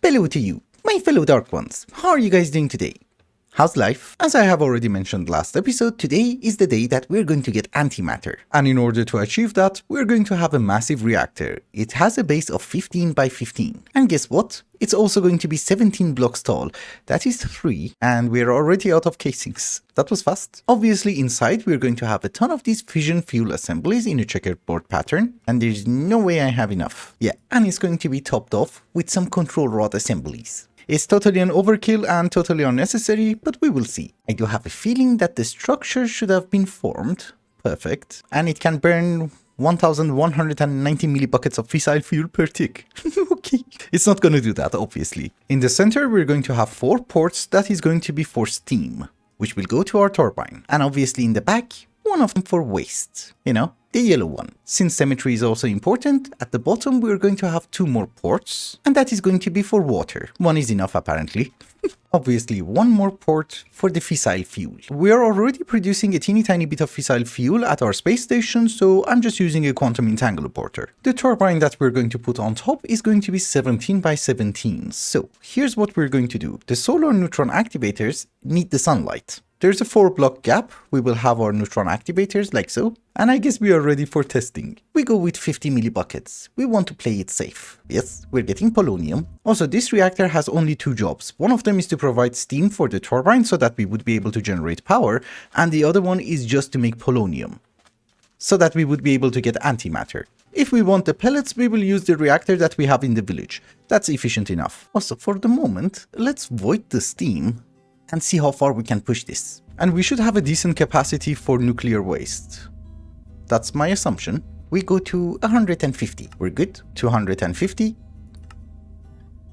Hello to you, my fellow Dark Ones. How are you guys doing today? How's life? As I have already mentioned last episode, today is the day that we're going to get Antimatter. And in order to achieve that, we're going to have a massive reactor. It has a base of 15 by 15. And guess what? It's also going to be 17 blocks tall. That is 3, and we're already out of casings. That was fast. Obviously inside we're going to have a ton of these fission fuel assemblies in a checkerboard pattern, and there's no way I have enough. Yeah, and it's going to be topped off with some control rod assemblies. It's totally an overkill and totally unnecessary, but we will see. I do have a feeling that the structure should have been formed. Perfect. And it can burn 1190 millibuckets of fissile fuel per tick. Okay. It's not going to do that, obviously. In the center, we're going to have 4 ports that is going to be for steam, which will go to our turbine. And obviously in the back, one of them for waste. You know, the yellow one. Since symmetry is also important, at the bottom we're going to have 2 more ports, and that is going to be for water. One is enough apparently. Obviously 1 more port for the fissile fuel. We are already producing a teeny tiny bit of fissile fuel at our space station, so I'm just using a quantum entangloporter. The turbine that we're going to put on top is going to be 17 by 17. So here's what we're going to do. The solar neutron activators need the sunlight. There's a 4-block gap. We will have our neutron activators like so. And I guess we are ready for testing. We go with 50 millibuckets. We want to play it safe. Yes, we're getting polonium. Also, this reactor has only 2 jobs. One of them is to provide steam for the turbine so that we would be able to generate power. And the other one is just to make polonium, so that we would be able to get antimatter. If we want the pellets, we will use the reactor that we have in the village. That's efficient enough. Also, for the moment, let's void the steam and see how far we can push this. And we should have a decent capacity for nuclear waste. That's my assumption. We go to 150. We're good. 250.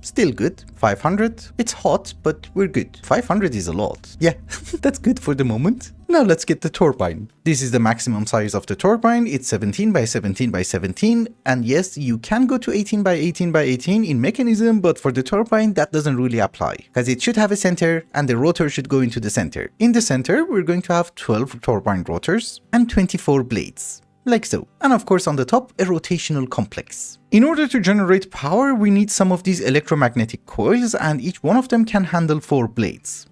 Still good. 500. It's hot, but we're good. 500 is a lot. Yeah, that's good for the moment. Now let's get the turbine. This is the maximum size of the turbine. It's 17 by 17 by 17. And yes, you can go to 18 by 18 by 18 in mechanism, but for the turbine, that doesn't really apply, because it should have a center and the rotor should go into the center. In the center, we're going to have 12 turbine rotors and 24 blades. Like so. And of course on the top, a rotational complex. In order to generate power, we need some of these electromagnetic coils, and each one of them can handle 4 blades.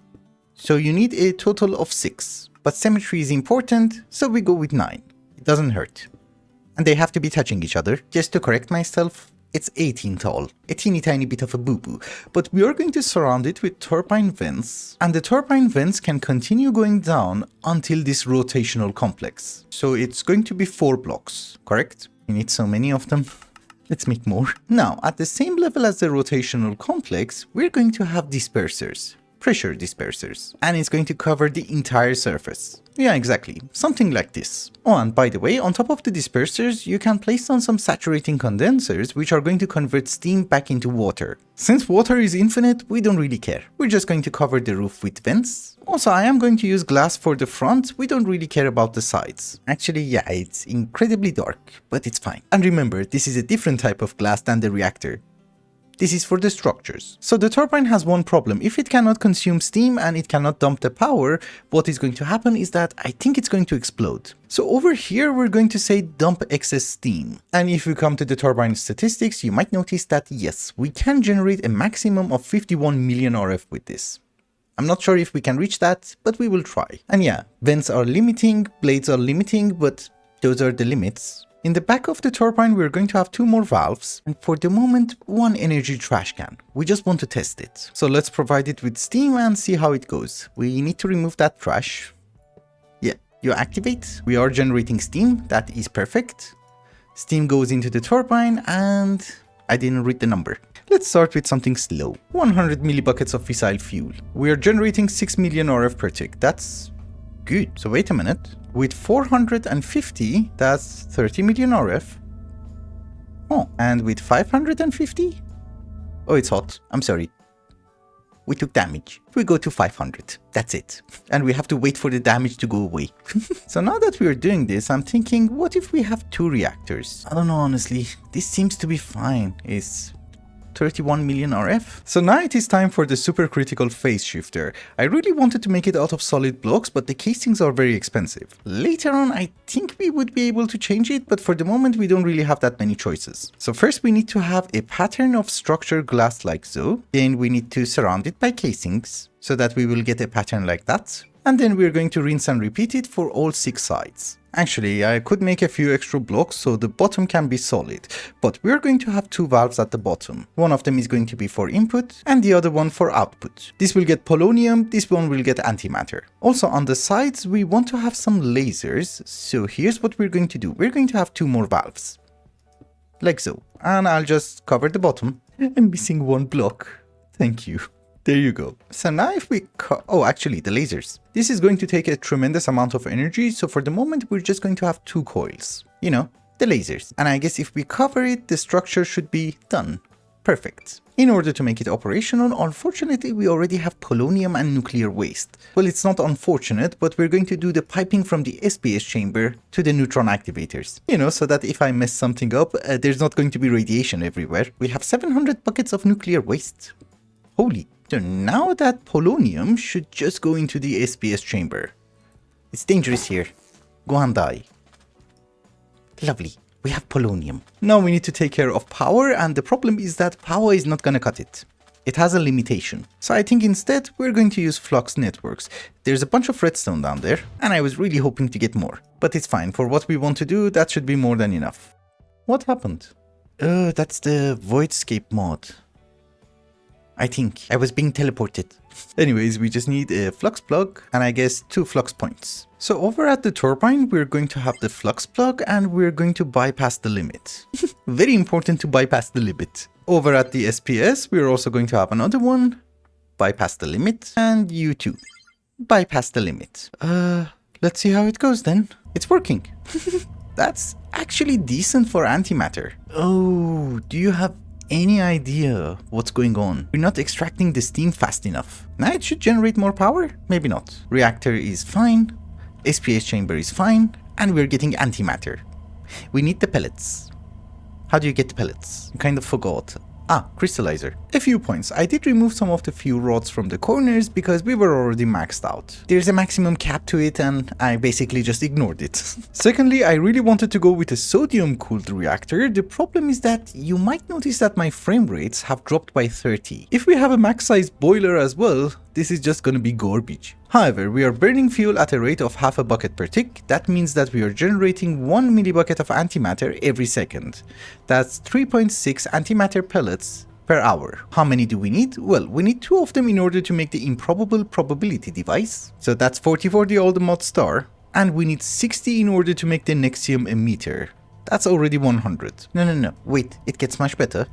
So you need a total of 6. But symmetry is important, so we go with 9. It doesn't hurt. And they have to be touching each other. Just to correct myself, it's 18 tall. A teeny tiny bit of a boo-boo. But we are going to surround it with turbine vents. And the turbine vents can continue going down until this rotational complex. So it's going to be 4 blocks, correct? We need so many of them. Let's make more. Now, at the same level as the rotational complex, we're going to have dispersers. Pressure dispersers. And it's going to cover the entire surface. Yeah, exactly. Something like this. Oh, and by the way, on top of the dispersers, you can place on some saturating condensers, which are going to convert steam back into water. Since water is infinite, we don't really care. We're just going to cover the roof with vents. Also, I am going to use glass for the front. We don't really care about the sides. Actually, yeah, it's incredibly dark, but it's fine. And remember, this is a different type of glass than the reactor. This is for the structures. So the turbine has one problem. If it cannot consume steam and it cannot dump the power, what is going to happen is that I think it's going to explode. So over here, we're going to say dump excess steam. And if we come to the turbine statistics, you might notice that yes, we can generate a maximum of 51 million RF with this. I'm not sure if we can reach that, but we will try. And yeah, vents are limiting, blades are limiting, but those are the limits. In the back of the turbine, we're going to have 2 more valves, and for the moment, 1 energy trash can. We just want to test it. So let's provide it with steam and see how it goes. We need to remove that trash. Yeah, you activate. We are generating steam. That is perfect. Steam goes into the turbine, and I didn't read the number. Let's start with something slow. 100 millibuckets of fissile fuel. We are generating 6 million RF per tick. That's good. So wait a minute. With 450, that's 30 million RF. Oh, and with 550? Oh, it's hot. I'm sorry. We took damage. We go to 500. That's it. And we have to wait for the damage to go away. So now that we are doing this, I'm thinking, what if we have 2 reactors? I don't know, honestly. This seems to be fine. It's 31 million RF. So now it is time for the supercritical phase shifter. I really wanted to make it out of solid blocks, but the casings are very expensive. Later on, I think we would be able to change it, but for the moment, we don't really have that many choices. So first we need to have a pattern of structure glass like so. Then we need to surround it by casings so that we will get a pattern like that. And then we're going to rinse and repeat it for all 6 sides. Actually, I could make a few extra blocks so the bottom can be solid, but we're going to have 2 valves at the bottom. One of them is going to be for input and the other one for output. This will get polonium, this one will get antimatter. Also on the sides, we want to have some lasers, so here's what we're going to do. We're going to have 2 more valves. Like so. And I'll just cover the bottom. I'm missing 1 block. Thank you. There you go. So now if we oh, actually the lasers. This is going to take a tremendous amount of energy, so for the moment we're just going to have 2 coils. You know, the lasers. And I guess if we cover it, the structure should be done. Perfect. In order to make it operational, unfortunately we already have polonium and nuclear waste. Well, it's not unfortunate, but we're going to do the piping from the SPS chamber to the neutron activators. You know, so that if I mess something up, there's not going to be radiation everywhere. We have 700 buckets of nuclear waste. Holy. So now that polonium should just go into the SPS chamber. It's dangerous here. Go and die. Lovely. We have polonium. Now we need to take care of power, and the problem is that power is not gonna cut it. It has a limitation. So I think instead we're going to use flux networks. There's a bunch of redstone down there, and I was really hoping to get more. But it's fine. For what we want to do, that should be more than enough. What happened? Oh, that's the Voidscape mod. I think I was being teleported. Anyways, we just need a flux plug and I guess 2 flux points. So over at the turbine, we're going to have the flux plug and we're going to bypass the limit. Very important to bypass the limit. Over at the SPS, we're also going to have another one. Bypass the limit. And you too. Bypass the limit. Let's see how it goes then. It's working. That's actually decent for antimatter. Oh, do you have any idea what's going on? We're not extracting the steam fast enough. Now it should generate more power? Maybe not. Reactor is fine, SPS chamber is fine, and we're getting antimatter. We need the pellets. How do you get the pellets? I kind of forgot. Ah, crystallizer. A few points. I did remove some of the fuel rods from the corners because we were already maxed out. There's a maximum cap to it and I basically just ignored it. Secondly, I really wanted to go with a sodium cooled reactor. The problem is that you might notice that my frame rates have dropped by 30. If we have a max size boiler as well, this is just gonna be garbage. However, we are burning fuel at a rate of half a bucket per tick. That means that we are generating 1 millibucket of antimatter every second. That's 3.6 antimatter pellets per hour. How many do we need? Well, we need 2 of them in order to make the improbable probability device. So that's 40 for the old mod star. And we need 60 in order to make the Nexium emitter. That's already 100. No, wait, it gets much better.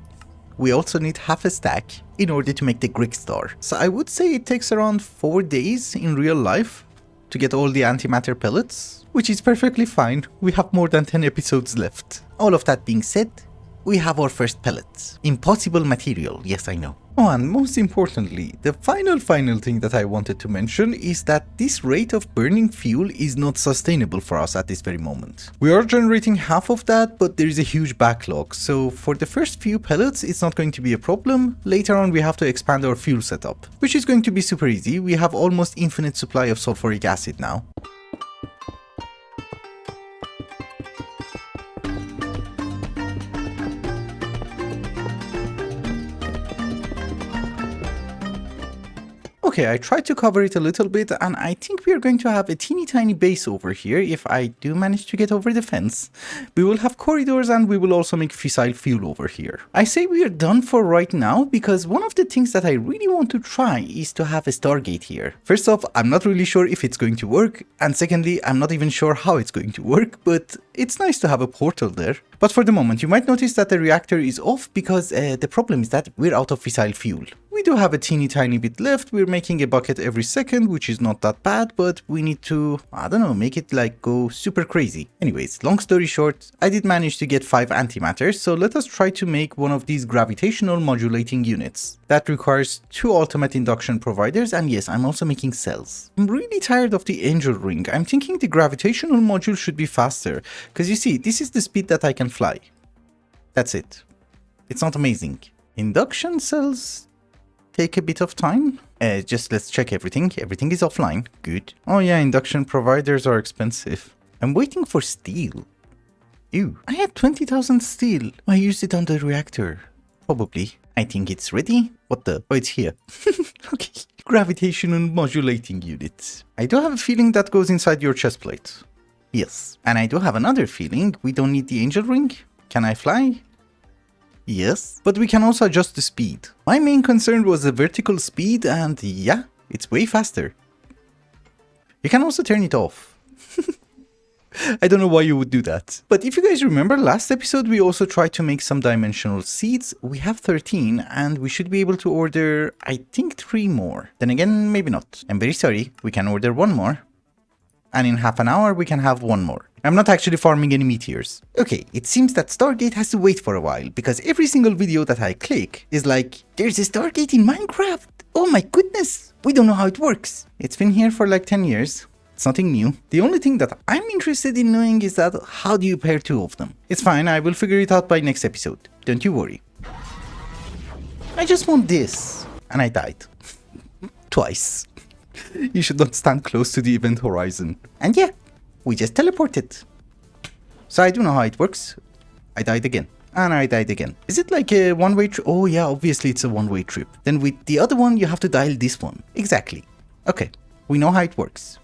We also need half a stack in order to make the Greek star. So I would say it takes around 4 days in real life to get all the antimatter pellets, which is perfectly fine. We have more than 10 episodes left. All of that being said, we have our first pellets. Impossible material, yes I know. Oh, and most importantly, the final thing that I wanted to mention is that this rate of burning fuel is not sustainable for us at this very moment. We are generating half of that, but there is a huge backlog, so for the first few pellets it's not going to be a problem. Later on we have to expand our fuel setup, which is going to be super easy. We have almost infinite supply of sulfuric acid now. Okay, I tried to cover it a little bit and I think we are going to have a teeny tiny base over here if I do manage to get over the fence. We will have corridors and we will also make fissile fuel over here. I say we are done for right now because one of the things that I really want to try is to have a Stargate here. First off, I'm not really sure if it's going to work, and secondly, I'm not even sure how it's going to work, but it's nice to have a portal there. But for the moment, you might notice that the reactor is off because the problem is that we're out of fissile fuel. We do have a teeny tiny bit left. We're making a bucket every second, which is not that bad, but we need to, I don't know, make it like go super crazy. Anyways, long story short, I did manage to get 5 antimatters, so let us try to make one of these gravitational modulating units. That requires 2 ultimate induction providers, and yes, I'm also making cells. I'm really tired of the angel ring. I'm thinking the gravitational module should be faster, because you see, this is the speed that I can fly. That's it. It's not amazing. Induction cells take a bit of time. Just let's check everything. Everything is offline. Good. Oh yeah, induction providers are expensive. I'm waiting for steel. Ew, I had 20,000 steel. I used it on the reactor. Probably. I think it's ready. What the? Oh, it's here. Okay. Gravitational modulating unit. I do have a feeling that goes inside your chest plate. Yes. And I do have another feeling. We don't need the angel ring. Can I fly? Yes. But we can also adjust the speed. My main concern was the vertical speed, and yeah, it's way faster. You can also turn it off. I don't know why you would do that. But if you guys remember last episode, we also tried to make some dimensional seeds. We have 13 and we should be able to order, I think, 3 more. Then again, maybe not. I'm very sorry. We can order 1 more. And in half an hour, we can have 1 more. I'm not actually farming any meteors. Okay, it seems that Stargate has to wait for a while because every single video that I click is like, there's a Stargate in Minecraft. Oh my goodness. We don't know how it works. It's been here for like 10 years. It's nothing new. The only thing that I'm interested in knowing is that how do you pair 2 of them? It's fine, I will figure it out by next episode. Don't you worry. I just want this. And I died. Twice. You should not stand close to the event horizon. And yeah, we just teleported. So I do know how it works. I died again. And I died again. Is it like a one-way trip? Oh yeah, obviously it's a one-way trip. Then with the other one, you have to dial this one. Exactly. Okay, we know how it works.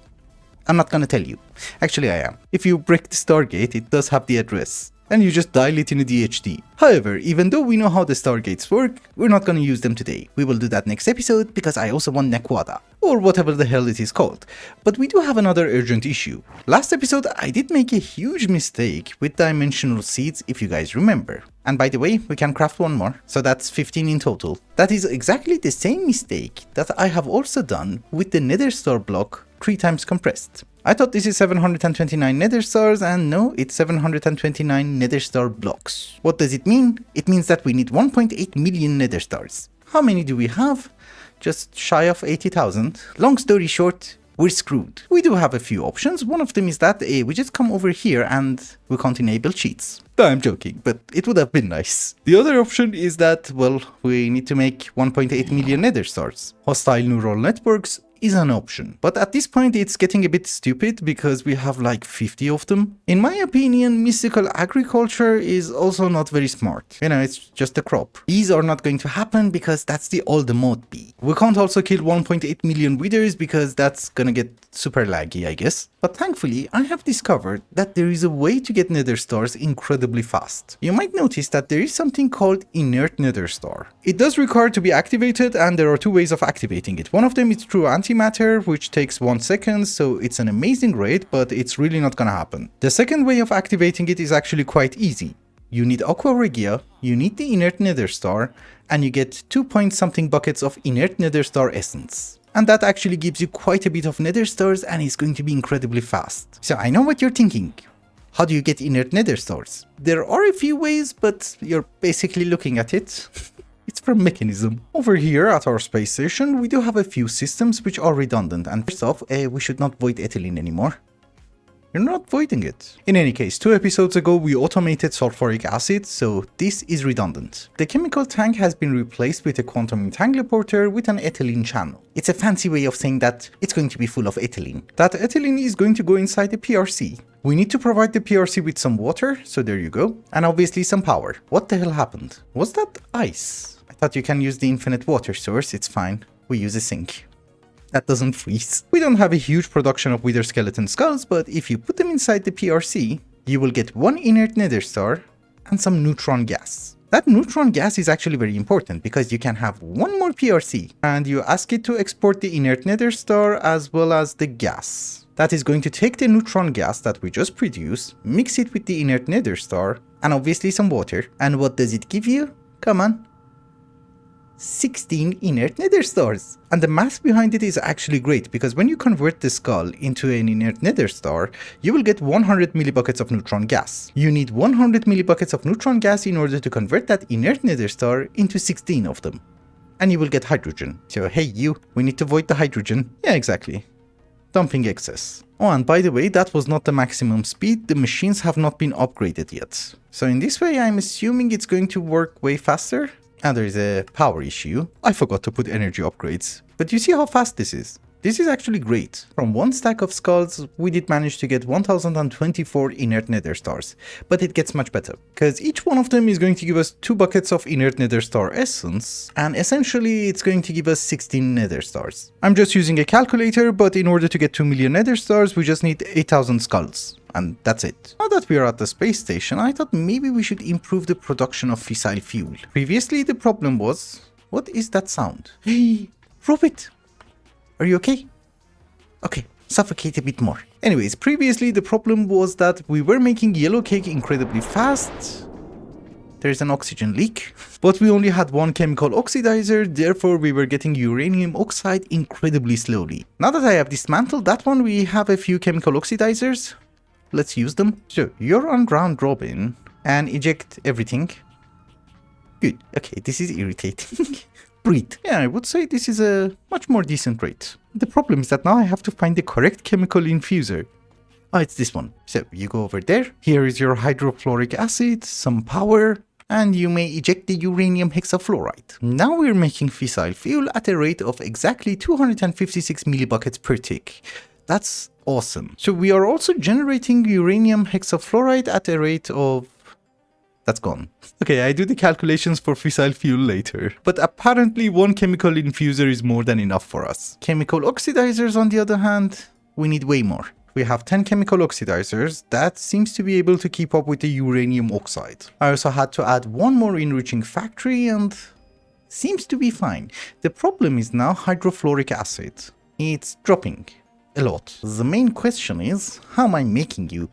I'm not gonna tell you. Actually, I am. If you break the Stargate, it does have the address. And you just dial it in a DHD. However, even though we know how the Stargates work, we're not gonna use them today. We will do that next episode because I also want Nequada. Or whatever the hell it is called. But we do have another urgent issue. Last episode, I did make a huge mistake with dimensional seeds, if you guys remember. And by the way, we can craft 1 more. So that's 15 in total. That is exactly the same mistake that I have also done with the Nether Star block 3 times compressed. I thought this is 729 Nether stars, and no, it's 729 Nether star blocks. What does it mean? It means that we need 1.8 million Nether stars. How many do we have? Just shy of 80,000. Long story short, we're screwed. We do have a few options. One of them is that we just come over here and we can't enable cheats. I'm joking, but it would have been nice. The other option is that, well, we need to make 1.8 million Nether stars. Hostile neural networks is an option. But at this point it's getting a bit stupid because we have like 50 of them. In my opinion, mystical agriculture is also not very smart. You know, it's just a crop. These are not going to happen because that's the old mode bee. We can't also kill 1.8 million withers because that's gonna get super laggy, I guess. But thankfully, I have discovered that there is a way to get nether stars incredibly fast. You might notice that there is something called inert nether star. It does require to be activated, and there are 2 ways of activating it. One of them is through Antimatter, which takes 1 second, so it's an amazing rate, but it's really not gonna happen. The second way of activating it is actually quite easy. You need aqua regia, you need the inert nether star, and you get 2 point something buckets of inert nether star essence. And that actually gives you quite a bit of nether stars and is going to be incredibly fast. So I know what you're thinking. How do you get inert nether stars? There are a few ways, but you're basically looking at it. It's from mechanism. Over here at our space station, we do have a few systems which are redundant, and first off, we should not void ethylene anymore. You're not voiding it. In any case, 2 episodes ago we automated sulfuric acid, so this is redundant. The chemical tank has been replaced with a quantum entangleporter with an ethylene channel. It's a fancy way of saying that it's going to be full of ethylene. That ethylene is going to go inside the PRC. We need to provide the PRC with some water, so there you go, and obviously some power. What the hell happened? Was that ice? I thought you can use the infinite water source, it's fine. We use a sink. That doesn't freeze. We don't have a huge production of wither skeleton skulls, but if you put them inside the PRC, you will get 1 inert nether star and some neutron gas. That neutron gas is actually very important because you can have 1 more PRC and you ask it to export the inert nether star as well as the gas. That is going to take the neutron gas that we just produced, mix it with the inert nether star and obviously some water. And what does it give you? Come on. 16 inert nether stars. And the math behind it is actually great because when you convert the skull into an inert nether star, you will get 100 millibuckets of neutron gas. You need 100 millibuckets of neutron gas in order to convert that inert nether star into 16 of them. And you will get hydrogen. So hey you, we need to void the hydrogen. Yeah, exactly. Dumping excess. Oh, and by the way, that was not the maximum speed. The machines have not been upgraded yet. So in this way, I'm assuming it's going to work way faster. And there is a power issue. I forgot to put energy upgrades. But you see how fast this is? This is actually great. From one stack of skulls, we did manage to get 1024 inert nether stars. But it gets much better, because each one of them is going to give us 2 buckets of inert nether star essence, and essentially it's going to give us 16 nether stars. I'm just using a calculator, but in order to get 2 million nether stars, we just need 8000 skulls. And that's it. Now that we are at the space station, I thought maybe we should improve the production of fissile fuel. Previously, the problem was... What is that sound? Hey, Robert! Are you okay? Okay, suffocate a bit more. Anyways, previously the problem was that we were making yellow cake incredibly fast. There's an oxygen leak. But we only had one chemical oxidizer, therefore we were getting uranium oxide incredibly slowly. Now that I have dismantled that one, we have a few chemical oxidizers. Let's use them. So, you're on round robin and eject everything. Good. Okay, this is irritating. Breathe. Yeah, I would say this is a much more decent rate. The problem is that now I have to find the correct chemical infuser. Oh, it's this one. So, you go over there. Here is your hydrofluoric acid, some power, and you may eject the uranium hexafluoride. Now we're making fissile fuel at a rate of exactly 256 millibuckets per tick. That's awesome. So we are also generating uranium hexafluoride at a rate of... That's gone. Okay, I do the calculations for fissile fuel later. But apparently one chemical infuser is more than enough for us. Chemical oxidizers, on the other hand, we need way more. We have 10 chemical oxidizers. That seems to be able to keep up with the uranium oxide. I also had to add one more enriching factory and... seems to be fine. The problem is now hydrofluoric acid. It's dropping a lot. The main question is, how am I making you?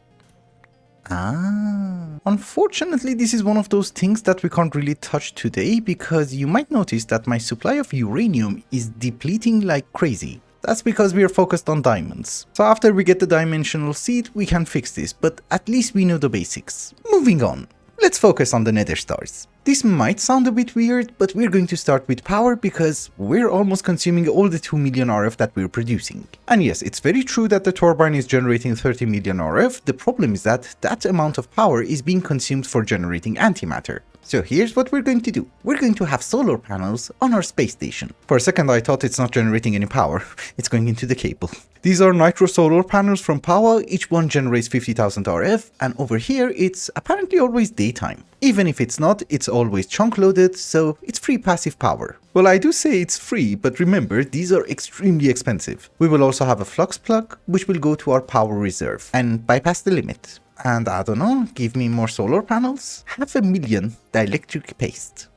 Unfortunately, this is one of those things that we can't really touch today, because you might notice that my supply of uranium is depleting like crazy. That's because we are focused on diamonds. So after we get the dimensional seed, we can fix this, but at least we know the basics. Moving on. Let's focus on the nether stars. This might sound a bit weird, but we're going to start with power because we're almost consuming all the 2 million RF that we're producing. And yes, it's very true that the turbine is generating 30 million RF. The problem is that that amount of power is being consumed for generating antimatter. So here's what we're going to do. We're going to have solar panels on our space station. For a second I thought it's not generating any power. It's going into the cable. These are nitro solar panels from Power. Each one generates 50,000 RF, and over here it's apparently always daytime. Even if it's not, it's always chunk loaded, so it's free passive power. Well, I do say it's free, but remember, these are extremely expensive. We will also have a flux plug, which will go to our power reserve and bypass the limit. And I don't know, give me more solar panels? 500,000 dielectric paste.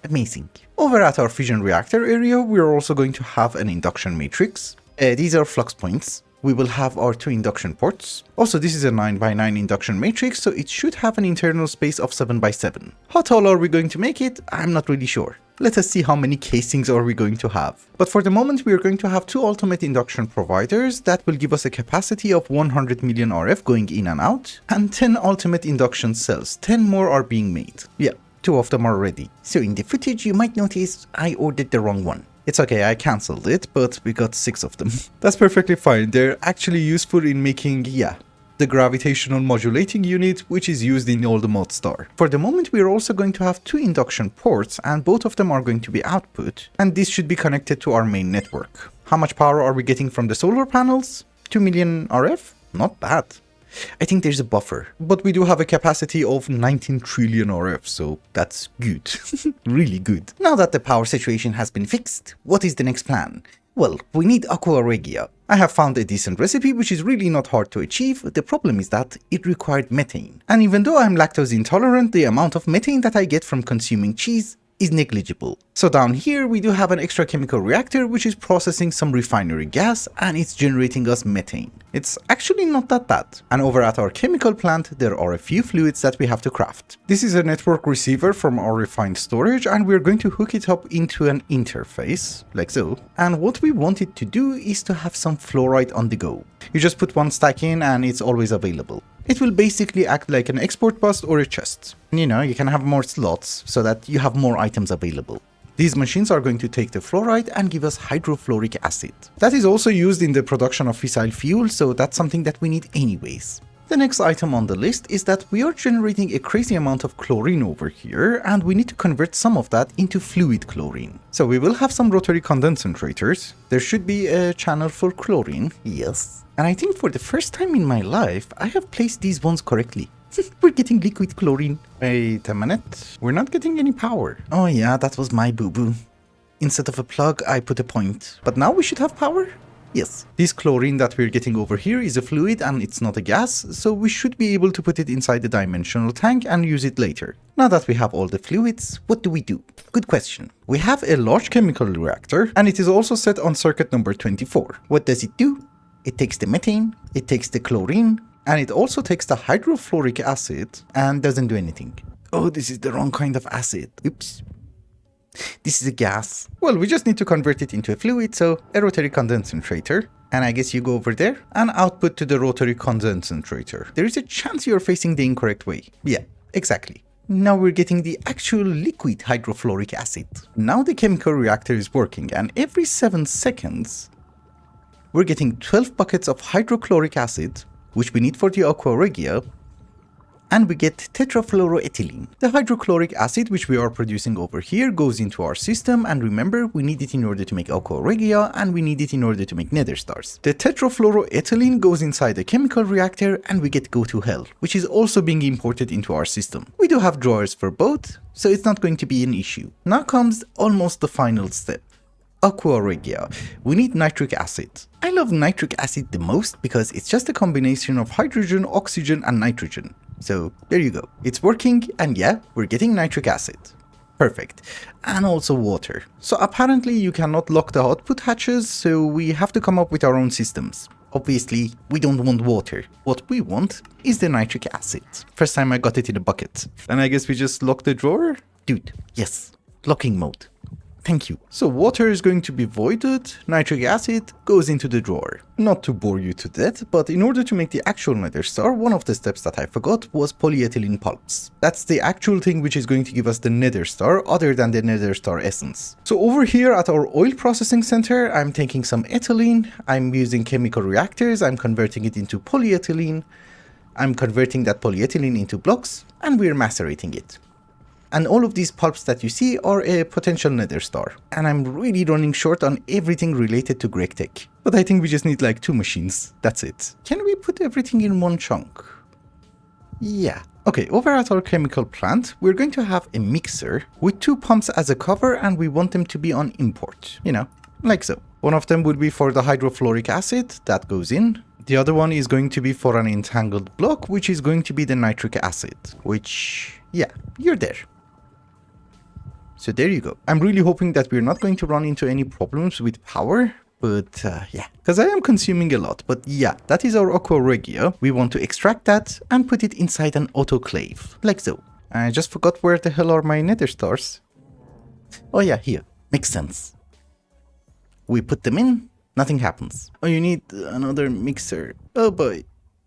Amazing. Over at our fission reactor area, we are also going to have an induction matrix. These are flux points. We will have our 2 induction ports. Also, this is a 9x9 induction matrix, so it should have an internal space of 7x7. How tall are we going to make it? I'm not really sure. Let us see how many casings are we going to have. But for the moment, we are going to have 2 ultimate induction providers that will give us a capacity of 100 million RF going in and out, and 10 ultimate induction cells. 10 more are being made. Yeah, 2 of them are ready. So in the footage, you might notice I ordered the wrong one. It's okay, I cancelled it, but we got 6 of them. That's perfectly fine. They're actually useful in making, the gravitational modulating unit, which is used in all the mod star. For the moment, we are also going to have 2 induction ports, and both of them are going to be output, and this should be connected to our main network. How much power are we getting from the solar panels? 2 million RF? Not bad. I think there's a buffer, but we do have a capacity of 19 trillion RF, so that's good. Really good. Now that the power situation has been fixed, what is the next plan? Well, we need aqua regia. I have found a decent recipe which is really not hard to achieve. The problem is that it required methane. And even though I'm lactose intolerant, the amount of methane that I get from consuming cheese is negligible. So down here we do have an extra chemical reactor which is processing some refinery gas, and it's generating us methane. It's actually not that bad. And over at our chemical plant there are a few fluids that we have to craft. This is a network receiver from our refined storage, and we're going to hook it up into an interface like so. And what we want it to do is to have some fluoride on the go. You just put 1 stack in and it's always available. It will basically act like an export bus or a chest. You know, you can have more slots so that you have more items available. These machines are going to take the fluoride and give us hydrofluoric acid. That is also used in the production of fissile fuel, so that's something that we need anyways. The next item on the list is that we are generating a crazy amount of chlorine over here, and we need to convert some of that into fluid chlorine. So we will have some rotary concentrators. There should be a channel for chlorine, yes. And I think for the first time in my life, I have placed these ones correctly. We're getting liquid chlorine. Wait a minute. We're not getting any power. Oh yeah, that was my boo-boo. Instead of a plug, I put a point. But now we should have power? Yes. This chlorine that we're getting over here is a fluid and it's not a gas, so we should be able to put it inside the dimensional tank and use it later. Now that we have all the fluids, what do we do? Good question. We have a large chemical reactor and it is also set on circuit number 24. What does it do? It takes the methane, it takes the chlorine, and it also takes the hydrofluoric acid and doesn't do anything. Oh, this is the wrong kind of acid. Oops. This is a gas. Well, we just need to convert it into a fluid, so a rotary condensator. And I guess you go over there and output to the rotary condensator. There is a chance you're facing the incorrect way. Yeah, exactly. Now we're getting the actual liquid hydrofluoric acid. Now the chemical reactor is working, and every 7 seconds, we're getting 12 buckets of hydrochloric acid, which we need for the aqua regia, and we get tetrafluoroethylene. The hydrochloric acid which we are producing over here goes into our system, and remember, we need it in order to make aqua regia and we need it in order to make nether stars. The tetrafluoroethylene goes inside the chemical reactor and we get go to hell, which is also being imported into our system. We do have drawers for both, so it's not going to be an issue. Now comes almost the final step. Aqua regia. We need nitric acid. I love nitric acid the most because it's just a combination of hydrogen, oxygen and nitrogen. So there you go. It's working, and yeah, we're getting nitric acid. Perfect. And also water. So apparently you cannot lock the output hatches, so we have to come up with our own systems. Obviously, we don't want water. What we want is the nitric acid. First time I got it in a bucket. And I guess we just lock the drawer? Dude, yes. Locking mode. Thank you. So water is going to be voided, nitric acid goes into the drawer. Not to bore you to death, but in order to make the actual nether star, one of the steps that I forgot was polyethylene pulps. That's the actual thing which is going to give us the nether star other than the nether star essence. So over here at our oil processing center, I'm taking some ethylene, I'm using chemical reactors, I'm converting it into polyethylene, I'm converting that polyethylene into blocks, and we're macerating it. And all of these pulps that you see are a potential nether star. And I'm really running short on everything related to GregTech. But I think we just need like 2 machines. That's it. Can we put everything in one chunk? Yeah. Okay, over at our chemical plant, we're going to have a mixer with 2 pumps as a cover, and we want them to be on import. You know, like so. One of them would be for the hydrofluoric acid, that goes in. The other one is going to be for an entangled block, which is going to be the nitric acid. Which, yeah, you're there. So there you go. I'm really hoping that we're not going to run into any problems with power, but yeah, because I am consuming a lot. But yeah, that is our aqua regia. We want to extract that and put it inside an autoclave, like so. I just forgot where the hell are my nether stars. Oh yeah, here. Makes sense. We put them in, nothing happens. Oh, you need another mixer. Oh boy,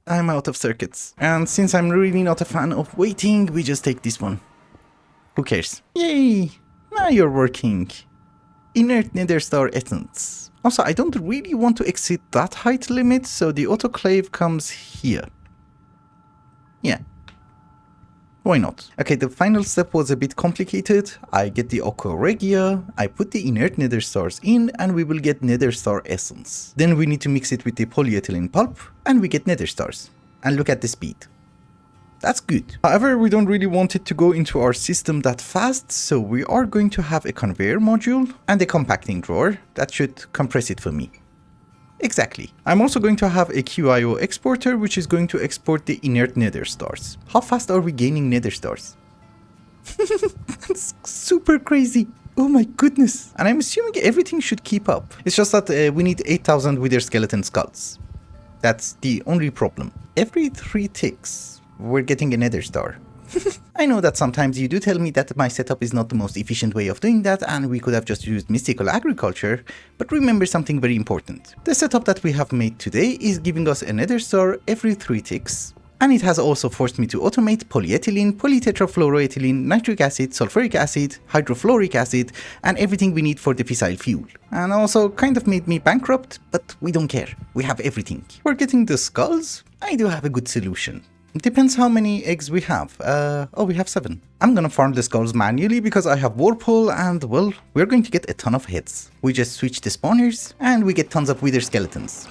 I'm out of circuits. And since I'm really not a fan of waiting, we just take this one. Who cares? Yay! Now you're working. Inert nether star essence. Also, I don't really want to exceed that height limit, so the autoclave comes here. Yeah. Why not? Okay, the final step was a bit complicated. I get the aqua regia, I put the inert nether stars in, and we will get nether star essence. Then we need to mix it with the polyethylene pulp, and we get nether stars. And look at the speed. That's good. However, we don't really want it to go into our system that fast, so we are going to have a conveyor module and a compacting drawer that should compress it for me. Exactly. I'm also going to have a QIO exporter which is going to export the inert nether stars. How fast are we gaining nether stars? That's super crazy. Oh my goodness. And I'm assuming everything should keep up. It's just that we need 8,000 wither skeleton skulls. That's the only problem. Every 3 ticks, we're getting a nether star. I know that sometimes you do tell me that my setup is not the most efficient way of doing that and we could have just used mystical agriculture, but remember something very important. The setup that we have made today is giving us a nether star every 3 ticks, And it has also forced me to automate polyethylene, polytetrafluoroethylene, nitric acid, sulfuric acid, hydrofluoric acid, and everything we need for the fissile fuel. And also kind of made me bankrupt, but we don't care. We have everything. For getting the skulls, I do have a good solution. It depends how many eggs we have. Oh, we have 7. I'm gonna farm the skulls manually because I have warp hole and, well, we're going to get a ton of heads. We just switch the spawners and we get tons of wither skeletons.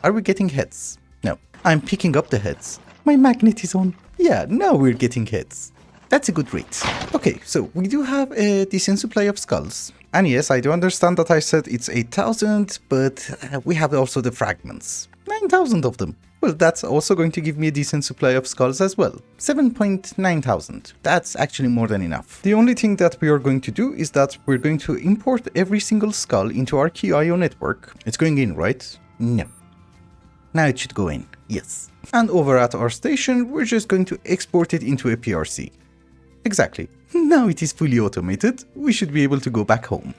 Are we getting heads? No. I'm picking up the heads. My magnet is on. Yeah, now we're getting heads. That's a good rate. Okay, so we do have a decent supply of skulls. And yes, I do understand that I said it's 8,000, but we have also the fragments. 9,000 of them. Well, that's also going to give me a decent supply of skulls as well. 7,900. That's actually more than enough. The only thing that we are going to do is that we're going to import every single skull into our QIO network. It's going in, right? No. Now it should go in. Yes. And over at our station, we're just going to export it into a PRC. Exactly. Now it is fully automated. We should be able to go back home.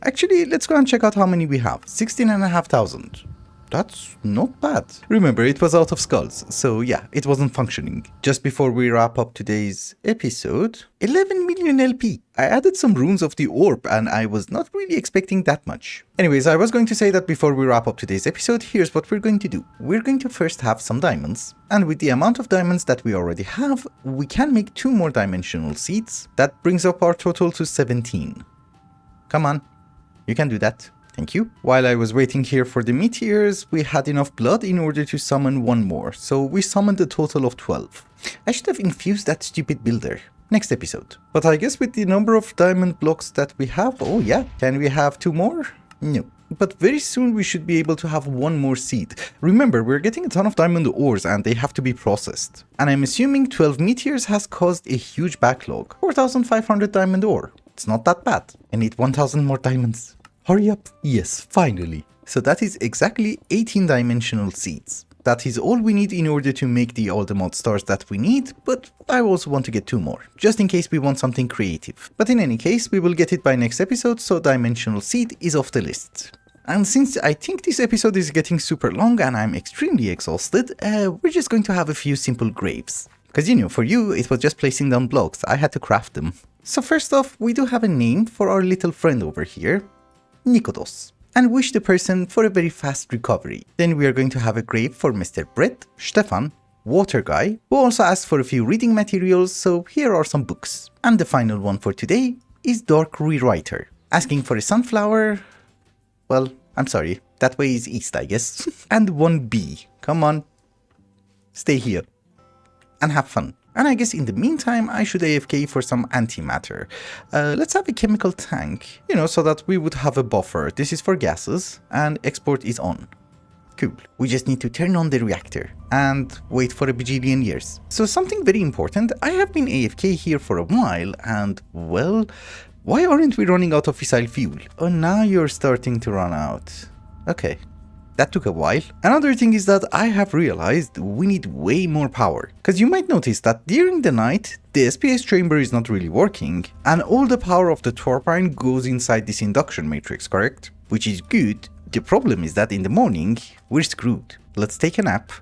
Actually, let's go and check out how many we have. 16,500. That's not bad. Remember, it was out of skulls, so yeah, it wasn't functioning. Just before we wrap up today's episode, 11 million LP. I added some runes of the orb and I was not really expecting that much. Anyways, I was going to say that before we wrap up today's episode, here's what we're going to do. We're going to first have some diamonds, and with the amount of diamonds that we already have, we can make 2 more dimensional seeds. That brings up our total to 17. Come on, you can do that. Thank you. While I was waiting here for the meteors, we had enough blood in order to summon 1 more, so we summoned a total of 12. I should have infused that stupid builder. Next episode. But I guess with the number of diamond blocks that we have, oh yeah, can we have 2 more? No. But very soon we should be able to have 1 more seed. Remember, we're getting a ton of diamond ores and they have to be processed. And I'm assuming 12 meteors has caused a huge backlog. 4,500 diamond ore. It's not that bad. I need 1,000 more diamonds. Hurry up. Yes, finally. So that is exactly 18 dimensional seeds. That is all we need in order to make all the mod stars that we need, but I also want to get 2 more, just in case we want something creative. But in any case, we will get it by next episode, so dimensional seed is off the list. And since I think this episode is getting super long and I'm extremely exhausted, we're just going to have a few simple graves. Because you know, for you, it was just placing down blocks, I had to craft them. So first off, we do have a name for our little friend over here. Nikodos, and wish the person for a very fast recovery. Then we are going to have a grave for Mr. Brett, Stefan, Water Guy, who also asked for a few reading materials, so here are some books. And the final one for today is Dark Rewriter, asking for a sunflower. Well, I'm sorry, that way is east, I guess. And 1B, come on, stay here and have fun. And I guess in the meantime, I should AFK for some antimatter. Let's have a chemical tank, you know, so that we would have a buffer. This is for gases, and export is on. Cool. We just need to turn on the reactor and wait for a bajillion years. So something very important, I have been AFK here for a while, and well, why aren't we running out of fissile fuel? Oh, now you're starting to run out. Okay. That took a while. Another thing is that I have realized we need way more power. Because you might notice that during the night, the SPS chamber is not really working, and all the power of the turbine goes inside this induction matrix, correct? Which is good. The problem is that in the morning, we're screwed. Let's take a nap,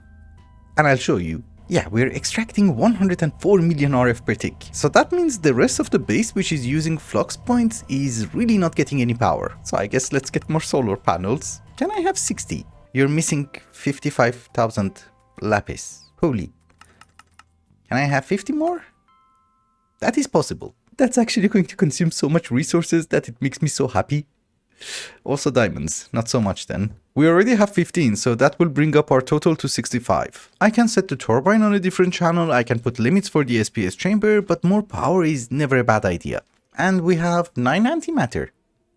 and I'll show you. Yeah, we're extracting 104 million RF per tick. So that means the rest of the base, which is using flux points, is really not getting any power. So I guess let's get more solar panels. Can I have 60? You're missing 55,000 lapis. Holy. Can I have 50 more? That is possible. That's actually going to consume so much resources that it makes me so happy. Also diamonds, not so much then. We already have 15, so that will bring up our total to 65. I can set the turbine on a different channel, I can put limits for the SPS chamber, but more power is never a bad idea. And we have 9 antimatter.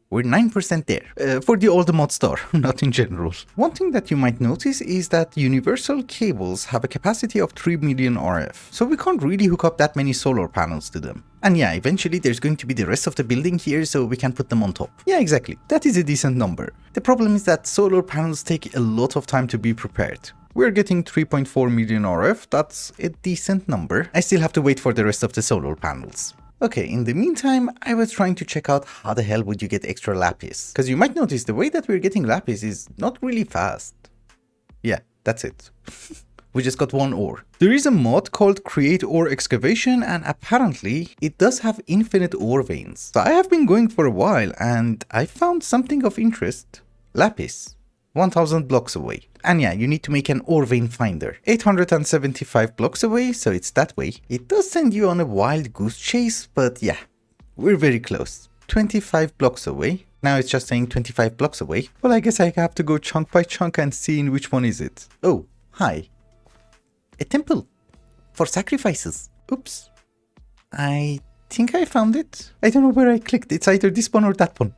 We're 9% there. For the old mod star, not in general. One thing that you might notice is that universal cables have a capacity of 3 million RF, so we can't really hook up that many solar panels to them. And yeah, eventually there's going to be the rest of the building here, so we can put them on top. Yeah, exactly. That is a decent number. The problem is that solar panels take a lot of time to be prepared. We're getting 3.4 million RF, that's a decent number. I still have to wait for the rest of the solar panels. Okay, in the meantime, I was trying to check out how the hell would you get extra lapis. Because you might notice the way that we're getting lapis is not really fast. Yeah, that's it. we just got 1 ore. There is a mod called Create Ore Excavation, and apparently it does have infinite ore veins. So I have been going for a while and I found something of interest. Lapis. 1000 blocks away. And yeah, you need to make an ore vein finder. 875 blocks away, so it's that way. It does send you on a wild goose chase, but yeah, we're very close. 25 blocks away. Now it's just saying 25 blocks away. Well, I guess I have to go chunk by chunk and see in which one is it. Oh, hi. A temple for sacrifices. Oops. I think I found it. I don't know where I clicked. It's either this one or that one.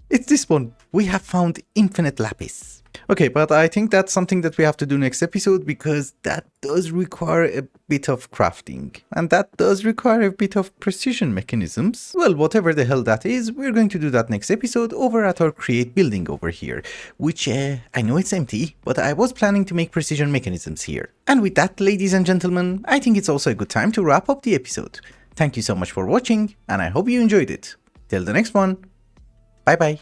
It's this one. We have found infinite lapis. Okay, but I think that's something that we have to do next episode, because that does require a bit of crafting. And that does require a bit of precision mechanisms. Well, whatever the hell that is, we're going to do that next episode over at our create building over here. Which, I know it's empty, but I was planning to make precision mechanisms here. And with that, ladies and gentlemen, I think it's also a good time to wrap up the episode. Thank you so much for watching, and I hope you enjoyed it. Till the next one. Bye bye.